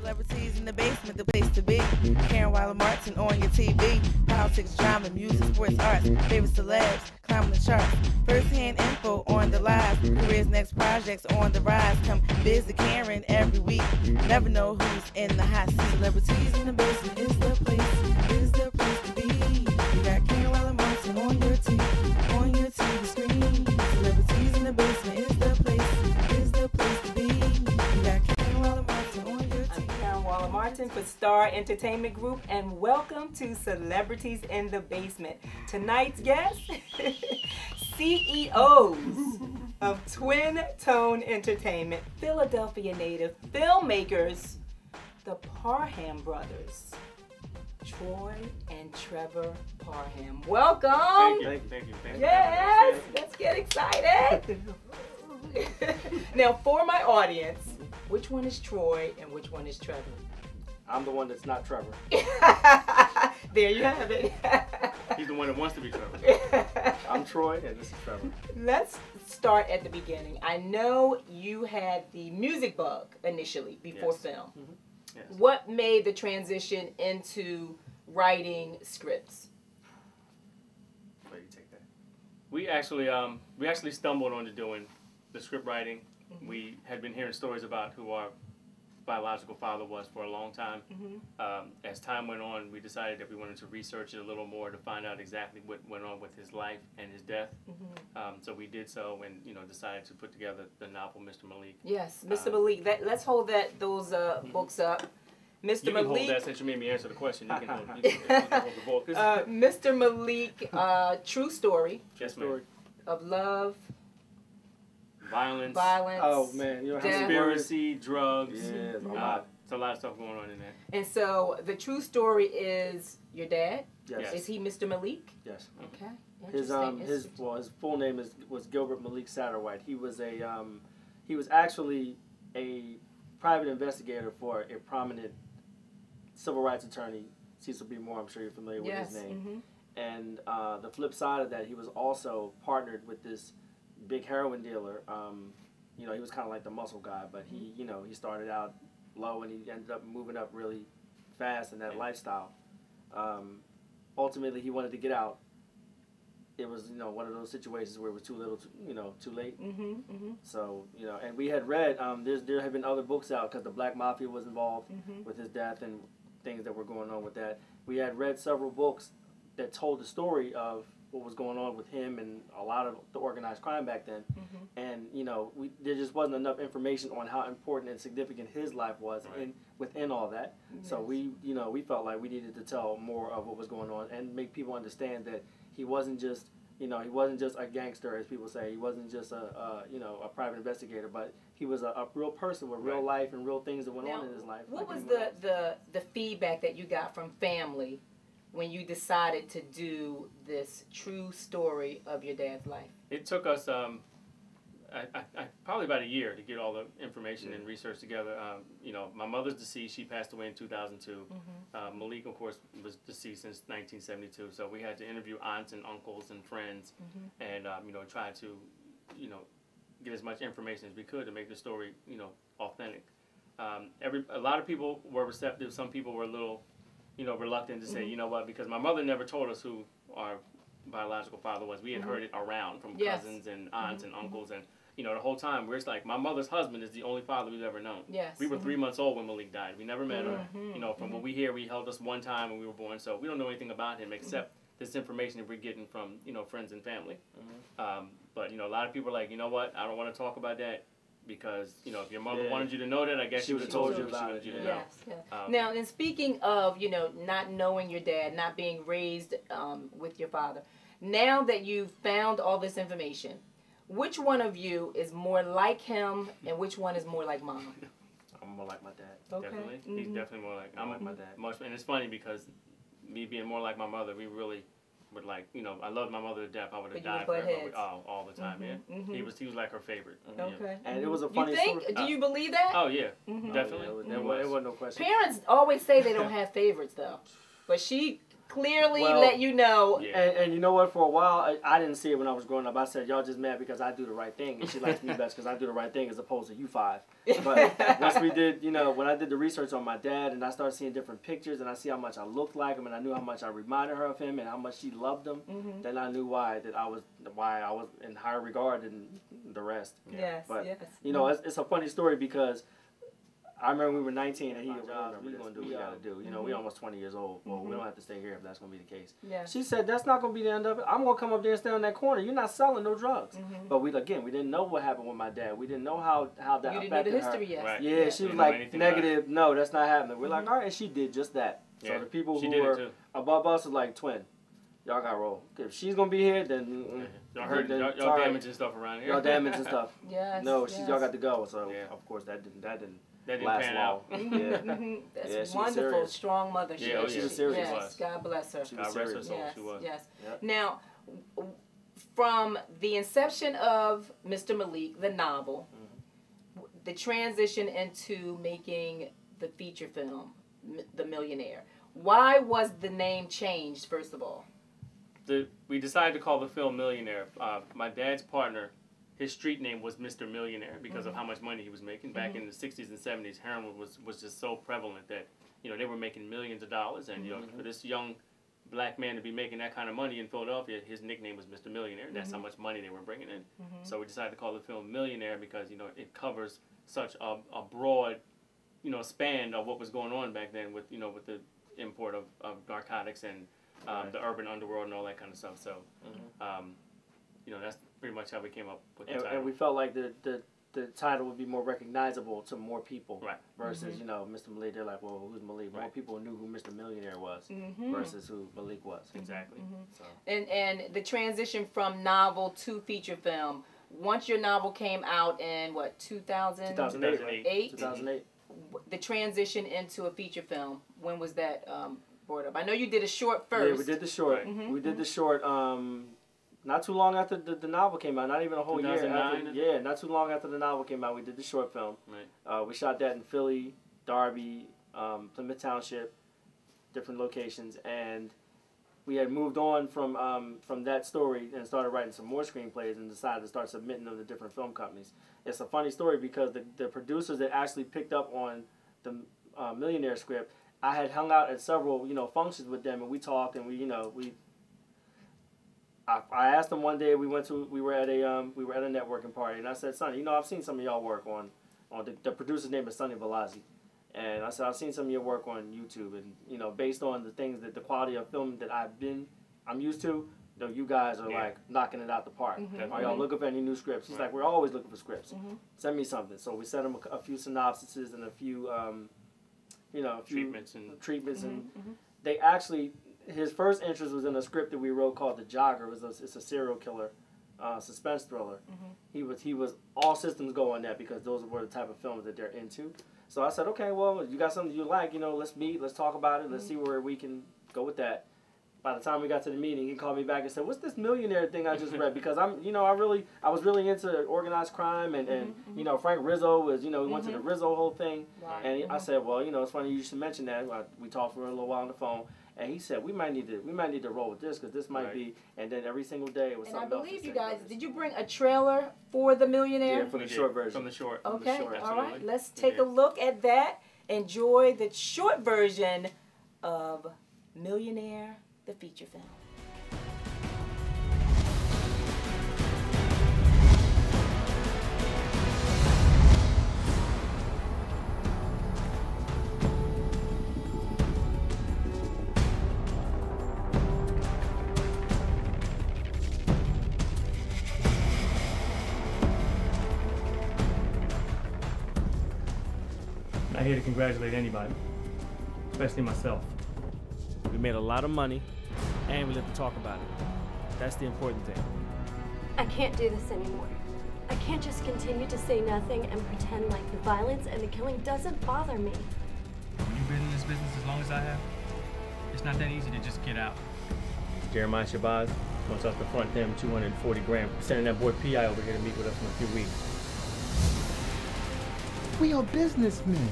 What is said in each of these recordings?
Celebrities in the basement, the place to be. Karen Wilder Martin on your TV. Politics, drama, music, sports, arts. Favorite celebs, climbing the charts. First-hand info on the live. Careers, next projects on the rise. Come visit Karen every week. Never know who's in the hot seat. Celebrities in the basement is the place to be. You got Karen Wilder Martin on your TV screen. Celebrities in the basement is the place to be. You got Karen Wilder Martin on your TV. I'm Karen Wilder Martin for Star Entertainment Group, and welcome to Celebrities in the Basement. Tonight's guests, CEOs of Twin Tone Entertainment, Philadelphia native filmmakers, the Parham brothers, Troy and Trevor Parham. Welcome. Thank you. Yes, let's get excited. Now, for my audience, which one is Troy and which one is Trevor? I'm the one that's not Trevor. There you have it. He's the one that wants to be Trevor. I'm Troy, and this is Trevor. Let's start at the beginning. I know you had the music bug initially before film. Mm-hmm. Yes. What made the transition into writing scripts? Where do you take that? We actually stumbled onto doing the script writing. Mm-hmm. We had been hearing stories about who our biological father was for a long time. Mm-hmm. As time went on, we decided that we wanted to research it a little more to find out exactly what went on with his life and his death. Mm-hmm. So we did so, and decided to put together the novel Mr. Malik. Yes, Mr. Malik. Let's hold those books up. Mr. You can Malik. hold that since you made me answer the question. You can hold the book. Mr. Malik, true story. Yes, ma'am. Of love. Violence. Oh man, you know, conspiracy, drugs. Yeah, There's a lot of stuff going on in there. And so the true story is your dad. Yes. Is he Mr. Malik? Yes. Okay. His full name was Gilbert Malik Satterwhite. He was actually a private investigator for a prominent civil rights attorney, Cecil B. Moore. I'm sure you're familiar with his name. Mm-hmm. And the flip side of that, he was also partnered with this big heroin dealer. He was kind of like the muscle guy, but he started out low and he ended up moving up really fast in that lifestyle. Ultimately, he wanted to get out. It was one of those situations where it was too little, too late. Mm-hmm, mm-hmm. So and we had read there had been other books out because the Black Mafia was involved with his death and things that were going on with that. We had read several books that told the story of what was going on with him and a lot of the organized crime back then. And there just wasn't enough information on how important and significant his life was within all that. Yes. So we felt like we needed to tell more of what was going on and make people understand that he wasn't just a gangster, as people say. He wasn't just a private investigator, but he was a real person with real life and real things that went on in his life. What was the feedback that you got from family when you decided to do this true story of your dad's life? It took us probably about a year to get all the information and research together. My mother's deceased. She passed away in 2002. Malik, of course, was deceased since 1972. So we had to interview aunts and uncles and friends and, try to, get as much information as we could to make the story, authentic. A lot of people were receptive. Some people were a little reluctant to say, you know what, because my mother never told us who our biological father was. We had heard it around from cousins and aunts and uncles, and the whole time we're just like, my mother's husband is the only father we've ever known. Yes. We were 3 months old when Malik died. We never met him. From what we hear, he held us one time when we were born, so we don't know anything about him except this information that we're getting from friends and family. But a lot of people are like, you know what, I don't want to talk about that. Because, if your mother wanted you to know that, I guess she would have told you about it. Yes. Now, and speaking of, not knowing your dad, not being raised with your father, now that you've found all this information, which one of you is more like him and which one is more like mom? I'm more like my dad. Okay. Definitely. He's definitely more like, I'm like my dad. And it's funny because me being more like my mother, we really would I loved my mother to death. I would have died for her all the time. He was like her favorite. Okay. And it was a funny story. Do you believe that? Oh yeah, definitely. It wasn't no question. Parents always say they don't have favorites though, but she clearly Well, let you know. Yeah. And you know what? For a while, I didn't see it when I was growing up. I said, y'all just mad because I do the right thing. And she likes me best because I do the right thing as opposed to you five. But once we did, you know, when I did the research on my dad and I started seeing different pictures and I see how much I looked like him and I knew how much I reminded her of him and how much she loved him, then I knew why I was in higher regard than the rest. Yes, But, yes. you know, it's a funny story because I remember we were 19 and he was we're going to do what we got to do. You know, we almost 20 years old. Well, we don't have to stay here if that's going to be the case. Yeah. She said, that's not going to be the end of it. I'm going to come up there and stand in that corner. You're not selling no drugs. But we didn't know what happened with my dad. We didn't know how that You affected didn't know the her. history yet. Right. Yeah, she was Didn't know like, anything about negative, no, that's not happening. We're like, all right, and she did just that. Yeah, So the people she who did it were too. above us was like, twin, y'all got to roll. If she's going to be here, then Y'all heard then y'all sorry. damaging stuff around here. Y'all damaging stuff. Yes. No, yes. y'all got to go. So, Yeah. of course, that didn't That didn't last pan long. out. Yeah. That's Yeah, she was wonderful, serious. strong mother. Yeah, she was serious. Yes, She was. God bless her. She was God rest her serious. soul. Yes, She was. yes. Yep. Now, from the inception of Mr. Malik, the novel, the transition into making the feature film, The Millionaire, why was the name changed, first of all? We decided to call the film Millionaire. My dad's partner, his street name was Mr. Millionaire because of how much money he was making. Back in the 60s and 70s, heroin was just so prevalent that, you know, they were making millions of dollars. And, you know, for this young black man to be making that kind of money in Philadelphia, his nickname was Mr. Millionaire. That's how much money they were bringing in. So we decided to call the film Millionaire because, you know, it covers such a broad, you know, span of what was going on back then with, you know, with the import of narcotics and the urban underworld and all that kind of stuff. So, you know, that's pretty much how we came up with the title. And we felt like the title would be more recognizable to more people. Right. Versus, you know, Mr. Malik, they're like, well, who's Malik? More Right. people knew who Mr. Millionaire was versus who Malik was. Exactly. So. And the transition from novel to feature film, once your novel came out in, what, 2008? 2008. The transition into a feature film, when was that brought up? I know you did a short first. Yeah, we did the short. Right. We did the short not too long after the novel came out, not even a whole year. 2009? After, yeah, not too long after the novel came out, we did the short film. Right. We shot that in Philly, Darby, Plymouth Township, different locations, and we had moved on from that story and started writing some more screenplays and decided to start submitting them to different film companies. It's a funny story because the producers that actually picked up on the Millionaire script, I had hung out at several, you know, functions with them, and we talked, and I asked them one day, we were at a networking party, and I said, Sonny, you know, I've seen some of y'all work on the producer's name is Sonny Velazzi, and I said, I've seen some of your work on YouTube, and, you know, based on the things that the quality of film that I'm used to, you know, you guys are like knocking it out the park. Are y'all looking for any new scripts? He's like, we're always looking for scripts. Send me something. So we sent him a few synopsises and a few, you know, treatments and they actually. His first interest was in a script that we wrote called The Jogger. It's a serial killer suspense thriller. He was all systems go on that because those were the type of films that they're into. So I said, okay, well, you got something you like, you know, let's meet, let's talk about it, let's see where we can go with that. By the time we got to the meeting, he called me back and said, what's this Millionaire thing I just read? Because I was really into organized crime and you know, Frank Rizzo was, you know, we went to the Rizzo whole thing. Right. And I said, well, you know, it's funny you should mention that. We talked for a little while on the phone. And he said, we might need to roll with this because this might be, and then every single day it was And I something else. believe you guys, did you bring a trailer for The Millionaire? Yeah, for the short version. From the short. Okay, short, all right. absolutely. Let's take a look at that. Enjoy the short version of Millionaire, the feature film. Not here to congratulate anybody, especially myself. We made a lot of money, and we lived to talk about it. That's the important thing. I can't do this anymore. I can't just continue to say nothing and pretend like the violence and the killing doesn't bother me. When you've been in this business as long as I have, it's not that easy to just get out. Jeremiah Shabazz wants us to front him 240 grand. Sending that boy P.I. over here to meet with us in a few weeks. We are businessmen.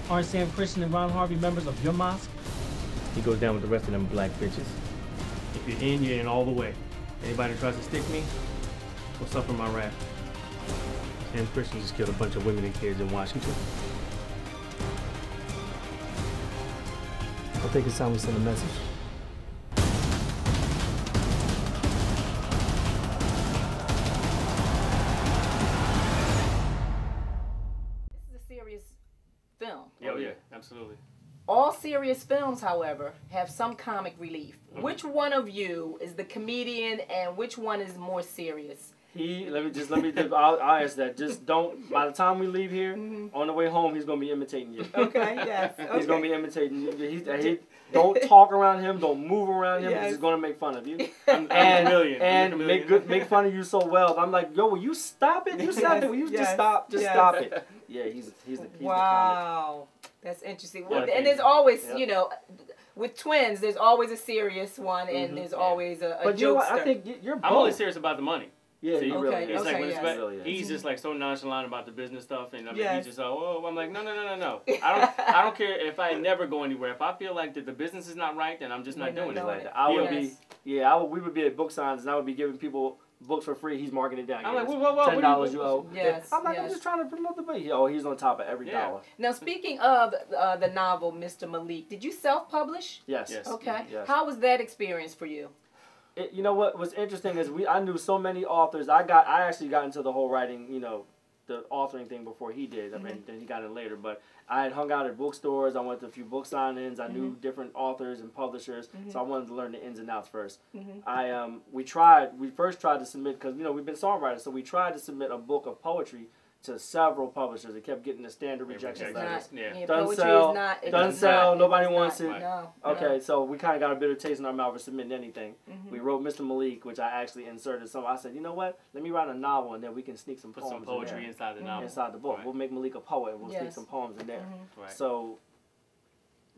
Aren't Sam Christian and Ron Harvey members of your mosque? he goes down with the rest of them black bitches. If you're in all the way. Anybody that tries to stick me will suffer my wrath. And Christians just killed a bunch of women and kids in Washington. I think it's time we send a message. This is a serious film. Oh yeah, absolutely. All serious films, however, have some comic relief. Mm-hmm. Which one of you is the comedian and which one is more serious? I'll ask that. Just don't, by the time we leave here, on the way home, he's going to be imitating you. Okay, yes. Okay. He's going to be imitating you. Don't talk around him, don't move around him, because he's going to make fun of you. And make fun of you so well. I'm like, yo, will you stop it? You stop it. Will you just stop? Just stop it. Yeah, he's the comic. Wow. That's interesting. Well, and there's always, you know, with twins, there's always a serious one, and there's always a but jokester. You know what? I think you're both. I'm only serious about the money. Yeah, See, he really is. It's like when Really he's just like so nonchalant about the business stuff, and I mean, Yes. he's just oh, I'm like no. I don't care if I never go anywhere. If I feel like that the business is not right, then I'm just not doing it. Like that. We would be at book signs, and I would be giving people books for free. He's marking it down. I'm like, $10 you owe. Yes, I'm like, I'm just trying to promote the book. Oh, he's on top of every dollar. Now, speaking of the novel, Mr. Malik, did you self-publish? Yes. Okay. Yes. How was that experience for you? You know what was interesting is I knew so many authors. I actually got into the whole writing, you know, the authoring thing before he did. I mean, then he got in later. But I had hung out at bookstores. I went to a few book signings. I knew different authors and publishers, so I wanted to learn the ins and outs first. We first tried to submit, because, you know, we've been songwriters, so we tried to submit a book of poetry to several publishers. It kept getting the standard rejection letters. Doesn't sell, nobody wants it. No, okay, so we kind of got a bitter taste in our mouth for submitting anything. We wrote Mr. Malik, which I actually inserted some. I said, you know what? Let me write a novel, and then we can sneak some poems poetry inside the novel. Inside the book. Right. We'll make Malik a poet, and we'll sneak some poems in there. Right. So,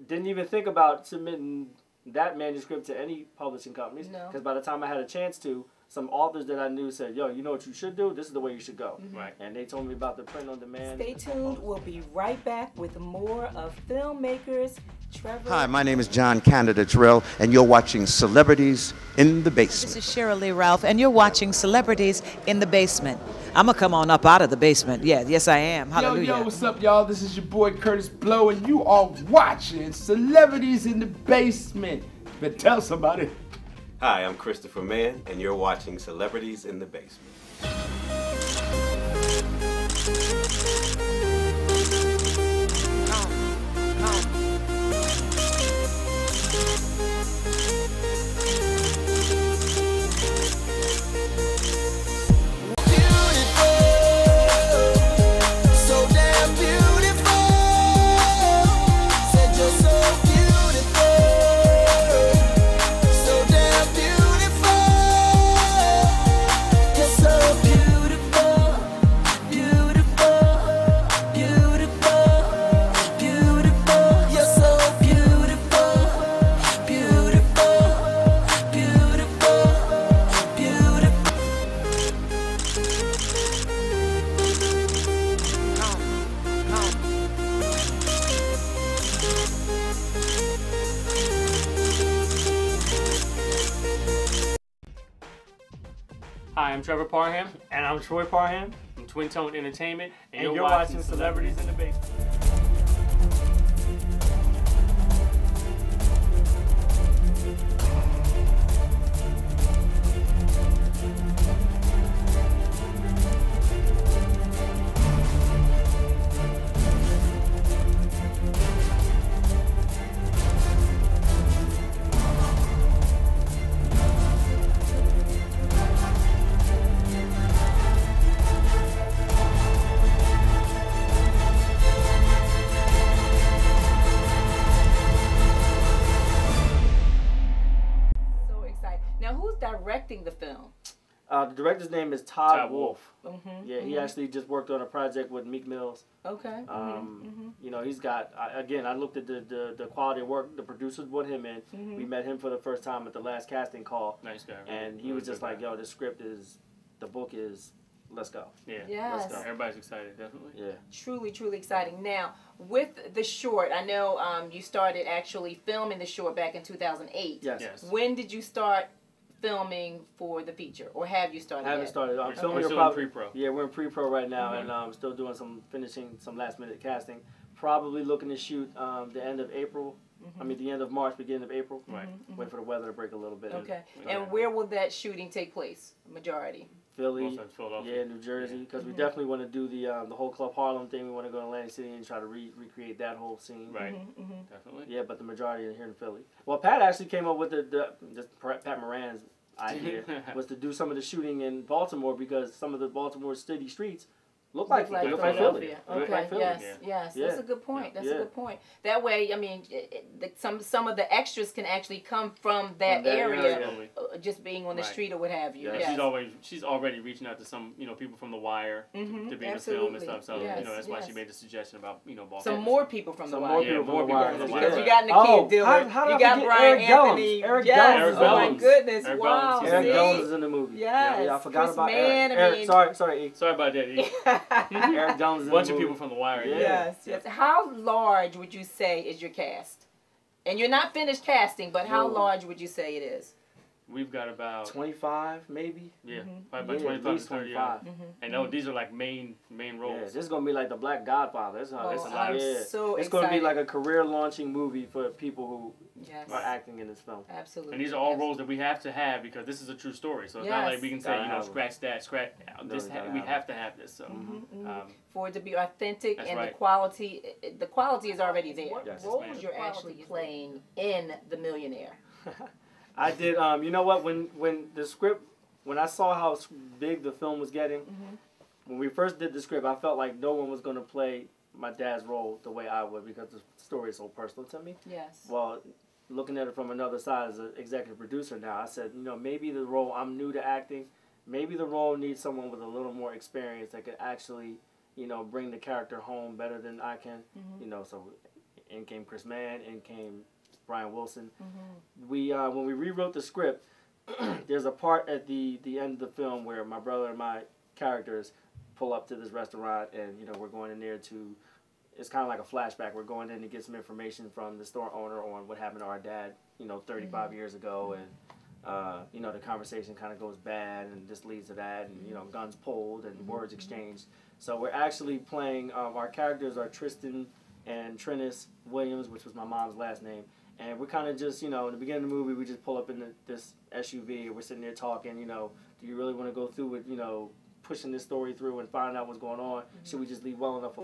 didn't even think about submitting that manuscript to any publishing companies, because by the time I had a chance to, some authors that I knew said, yo, you know what you should do? This is the way you should go. Right. And they told me about the print on demand. Stay tuned. We'll be right back with more of filmmakers Trevor. Hi, my name is John Candida Terrell, and you're watching Celebrities in the Basement. This is Cheryl Lee Ralph, and you're watching Celebrities in the Basement. I'm going to come on up out of the basement. Yeah, yes, I am. Hallelujah. Yo, what's up, y'all? This is your boy Curtis Blow, and you are watching Celebrities in the Basement. Better tell somebody. Hi, I'm Christopher Mann, and you're watching Celebrities in the Basement. Hi, I'm Trevor Parham. And I'm Troy Parham. From Twin Tone Entertainment. And you're watching Celebrities in the Basement. Directing the film? The director's name is Todd Wolfe. Mm-hmm, He actually just worked on a project with Meek Mills. Okay. You know, he's got, again, I looked at the quality of work the producers put him in. We met him for the first time at the last casting call. Nice guy. And he was just like, yo, this script is, the book is let's go. Yeah. Yes. Let's go. Everybody's excited, definitely. Yeah. Truly, truly exciting. Now, with the short, I know you started actually filming the short back in 2008. Yes. Yes. When did you start filming for the feature, or have you started? I haven't yet? started. I'm filming. We're it still probably, in pre-pro. Yeah, we're in pre-pro right now, and still doing finishing some last-minute casting. Probably looking to shoot the end of April. I mean, the end of March, beginning of April. Right. Wait for the weather to break a little bit. Okay. And where will that shooting take place? Majority. Philly, Philadelphia. yeah, New Jersey, because we definitely want to do the whole Club Harlem thing. We want to go to Atlantic City and try to recreate that whole scene. Right. Definitely. Yeah, but the majority are here in Philly. Well, Pat actually came up with Pat Moran's idea was to do some of the shooting in Baltimore because some of the Baltimore city streets look like Philly. Philadelphia. Look Okay. like Philly. Yes. Yeah. That's a good point. That's a good point. That way, I mean, some of the extras can actually come from that area, just being on the street or what have you. Yeah. Yes. She's already reaching out to some people from The Wire to be in the film and stuff. So that's why she made the suggestion about Baltimore. Some more people from The Wire. More people from The Wire. Because you got Nakia Dillard, you got Brian Anthony. Eric Yes. Dellums. Oh my goodness! Eric Wow. Dellums. Eric Dellums is in the movie. Yes. Yeah, I forgot Chris about Mann, Eric. Sorry, Sorry about that, E. Eric Dellums is in the movie. Bunch of people from The Wire. Yes. How large would you say is your cast? And you're not finished casting, but how large would you say it is? We've got about 25, maybe. Yeah, probably about 25 to 30. And these are like main roles. Yeah, this is gonna be like the Black Godfather. It's so it's gonna be like a career-launching movie for people who are acting in this film. Absolutely. And these are all roles that we have to have because this is a true story. So it's not like we can say, scratch that, scratch this. We have to have this. So for it to be authentic That's and right. the quality is already there. What roles you're actually playing in The Millionaire? I did. You know what? When I saw how big the film was getting, when we first did the script, I felt like no one was gonna play my dad's role the way I would because the story is so personal to me. Yes. Well, looking at it from another side as an executive producer now, I said, maybe the role, I'm new to acting, maybe the role needs someone with a little more experience that could actually, bring the character home better than I can. So in came Chris Mann, in came Brian Wilson. We when we rewrote the script, there's a part at the end of the film where my brother and my characters pull up to this restaurant, and we're going in there to. It's kind of like a flashback. We're going in to get some information from the store owner on what happened to our dad, 35 years ago, and the conversation kind of goes bad, and this leads to that, and guns pulled and words exchanged. So we're actually playing. Our characters are Tristan and Trennis Williams, which was my mom's last name. And we're kind of just, in the beginning of the movie, we just pull up in this SUV, and we're sitting there talking, do you really want to go through with, pushing this story through and find out what's going on? Should we just leave well enough